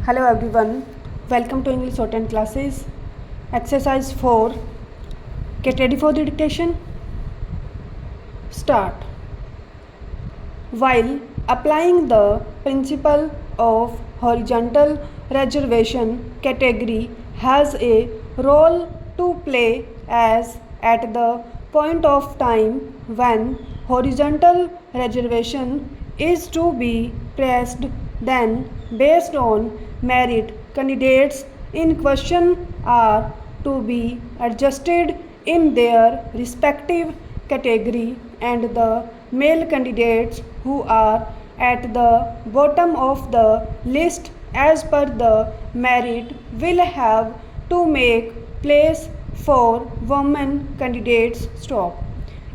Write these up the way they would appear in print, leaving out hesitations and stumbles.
Hello everyone, welcome to English Shorthand classes. Exercise 4. Get ready for the dictation. Start. While applying the principle of horizontal reservation, category has a role to play as at the point of time when horizontal reservation is to be pressed, then based on merit, candidates in question are to be adjusted in their respective category, and the male candidates who are at the bottom of the list as per the merit will have to make place for women candidates. Stop.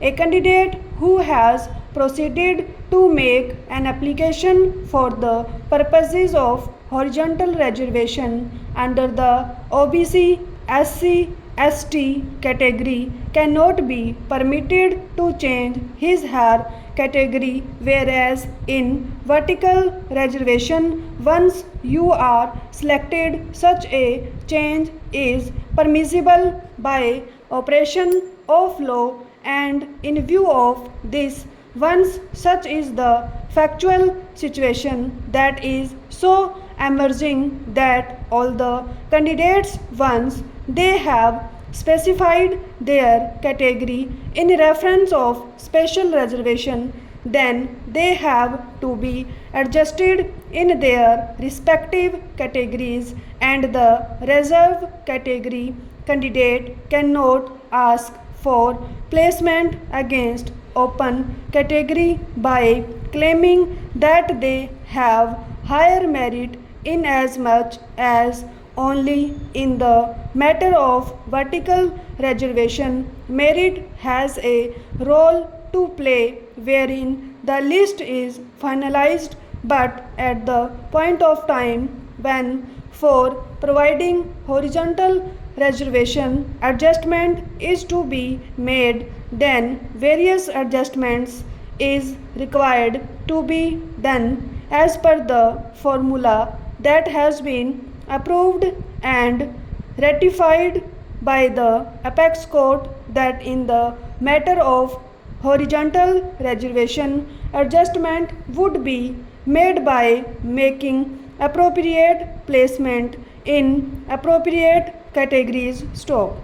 A candidate who has proceeded to make an application for the purposes of horizontal reservation under the OBC, SC, ST category cannot be permitted to change his/her category, whereas in vertical reservation, once you are selected, such a change is permissible by operation of law, and in view of this, once such is the factual situation that is so emerging that all the candidates, once they have specified their category in reference of special reservation, then they have to be adjusted in their respective categories, and the reserve category candidate cannot ask for placement against open category by claiming that they have higher merit, inasmuch as only in the matter of vertical reservation merit has a role to play, wherein the list is finalized, but at the point of time when for providing horizontal reservation adjustment is to be made, then various adjustments is required to be done as per the formula that has been approved and ratified by the apex court, that in the matter of horizontal reservation adjustment would be made by making appropriate placement in appropriate categories. Stop.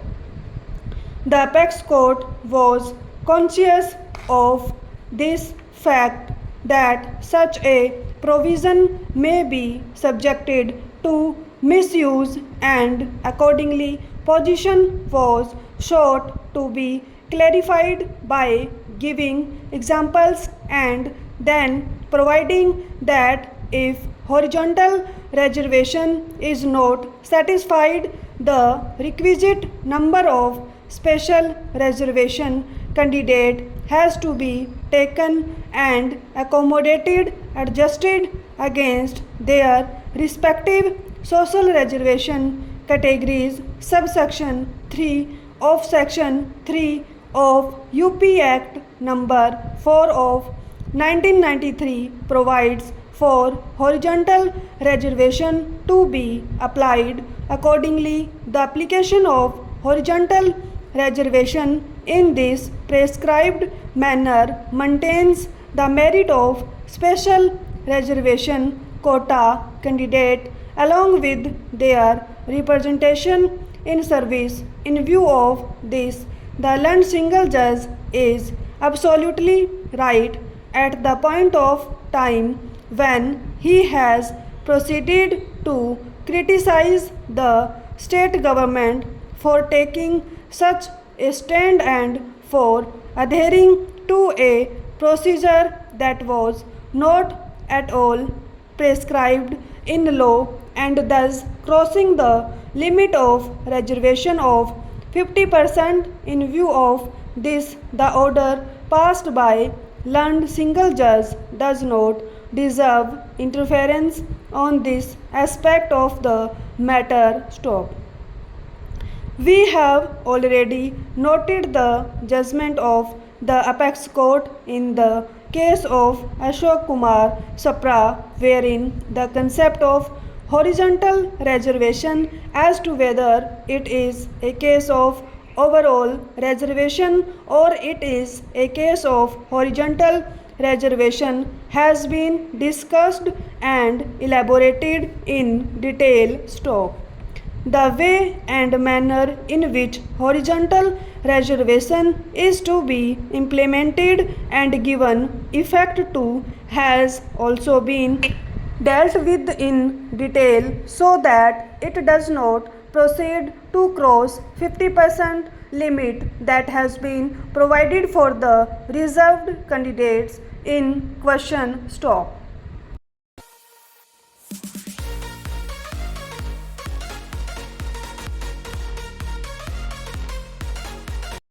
The apex court was conscious of this fact that such a provision may be subjected to misuse, and accordingly position was sought to be clarified by giving examples and then providing that if horizontal reservation is not satisfied, the requisite number of special reservation candidate has to be taken and accommodated, adjusted against their respective social reservation categories. Subsection 3 of Section 3 of UP Act number 4 of 1993 provides for horizontal reservation to be applied. Accordingly, the application of horizontal reservation in this prescribed manner maintains the merit of special reservation quota candidate along with their representation in service. In view of this, the learned single judge is absolutely right at the point of time when he has proceeded to criticize the state government for taking such a stand and for adhering to a procedure that was not at all prescribed in law, and thus crossing the limit of reservation of 50%. In view of this, the order passed by learned single judge does not deserve interference on this aspect of the matter. Stop. We have already noted the judgment of the apex court in the case of Ashok Kumar Sapra, wherein the concept of horizontal reservation as to whether it is a case of overall reservation or it is a case of horizontal reservation has been discussed and elaborated in detail. Stop. The way and manner in which horizontal reservation is to be implemented and given effect to has also been dealt with in detail so that it does not proceed to cross 50% limit that has been provided for the reserved candidates in question. Stop.